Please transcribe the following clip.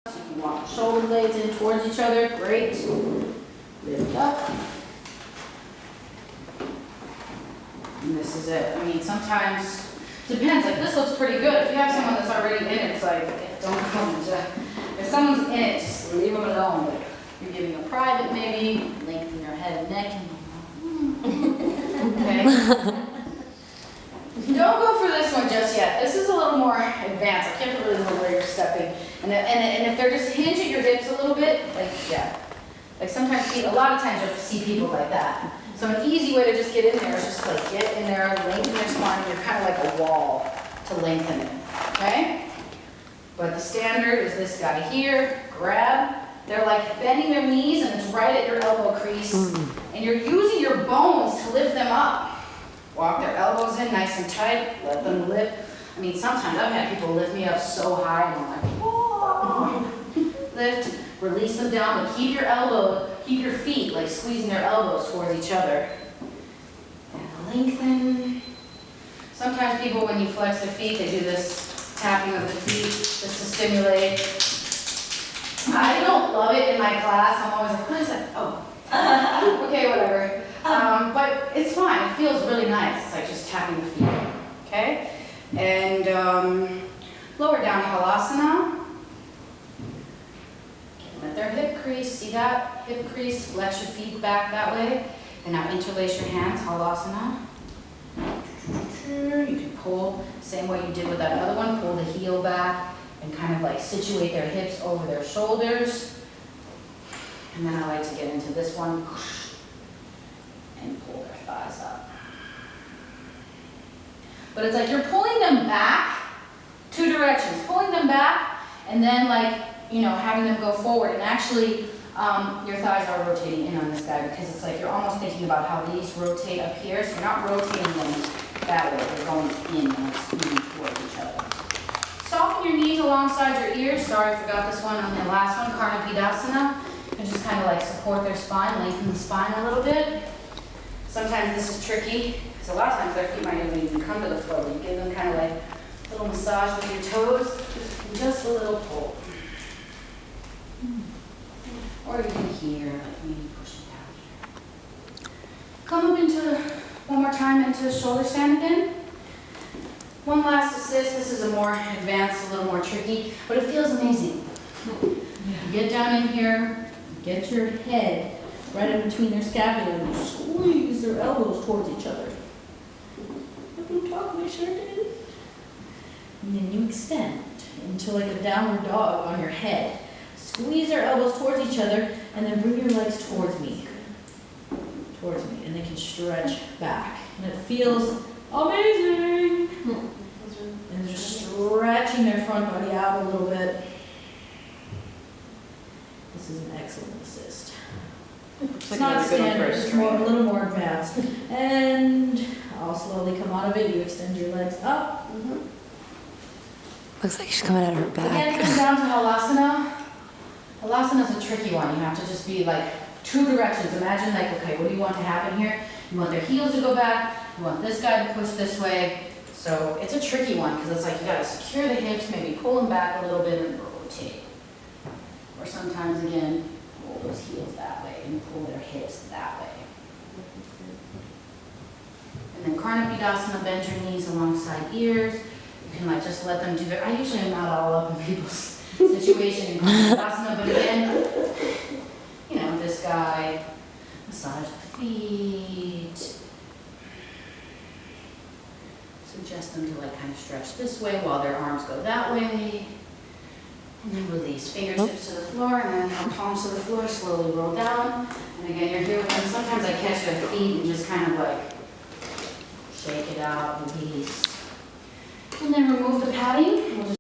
You can walk the shoulder blades in towards each other. Great. Lift up. And this is it. I mean, sometimes, depends. Like this looks pretty good. If you have someone that's already in it, it's like, don't come into, if someone's in it, just leave them alone. Like, you're giving a private maybe, lengthen your head and neck. Okay. Don't go for this one just yet. This is a little more advanced. I can't really know where you're stepping. And if they're just hinge at your hips a little bit, like, yeah. Like sometimes, a lot of times you'll see people like that. So an easy way to just get in there is just like get in there, lengthen your spine. You're kind of like a wall to lengthen it, okay? But the standard is this guy here, grab. They're like bending their knees and it's right at your elbow crease. And you're using your bones to lift them up. Walk their elbows in nice and tight, let them lift. I mean, sometimes I've had people lift me up so high and I'm like, whoa. Lift, release them down, but keep your feet like squeezing their elbows towards each other. And lengthen. Sometimes people, when you flex their feet, they do this tapping of the feet just to stimulate. I don't love it in my class. I'm always like, what is that? Oh, okay, whatever. But it's fine. It feels really nice. It's like just tapping the feet. Okay? And lower down halasana. Let their hip crease. See that? Hip crease. Flex your feet back that way. And now interlace your hands. Halasana. You can pull, same way you did with that other one. Pull the heel back and kind of like situate their hips over their shoulders. And then I like to get into this one. And pull their thighs up. But it's like you're pulling them back, two directions, pulling them back, and then like, you know, having them go forward. And actually, your thighs are rotating in on this guy because it's like you're almost thinking about how these rotate up here. So you're not rotating them that way, they're going in and it's moving towards each other. Soften your knees alongside your ears. Sorry, I forgot this one on the last one, Karnapidasana. And just kind of like support their spine, lengthen the spine a little bit. Sometimes this is tricky, because a lot of times their feet might even come to the floor. You give them kind of like a little massage with your toes, and just a little pull. Or even here, like maybe pushing down here. Come up into, one more time, into shoulder stand again. One last assist. This is a more advanced, a little more tricky, but it feels amazing. Get down in here, get your head right in between their scapula and you squeeze their elbows towards each other. We sure did. And then you extend into like a downward dog on your head. Squeeze their elbows towards each other and then bring your legs towards me. And they can stretch back. And it feels amazing. And they're just stretching their front body out a little bit. This is an excellent assist. It's not standard, it's more, a little more advanced. And I'll slowly come out of it. You extend your legs up. Looks like she's coming out of her back. Again, come down to halasana. Halasana is a tricky one. You have to just be like two directions. Imagine like, okay, what do you want to happen here? You want their heels to go back. You want this guy to push this way. So it's a tricky one because it's like you got to secure the hips, maybe pull them back a little bit and rotate. Or sometimes again, pull those heels that way and pull their hips that way. And then Karnapidasana, bend your knees alongside ears. You can like just let them do their, I usually am not all up in people's situation in Karnapidasana, but again, you know, this guy, massage the feet. Suggest them to like kind of stretch this way while their arms go that way. And then release, fingertips to the floor, and then palms to the floor, slowly roll down. And again, you're here with them. Sometimes I catch their feet and just kind of like shake it out, release. And then remove the padding. We'll just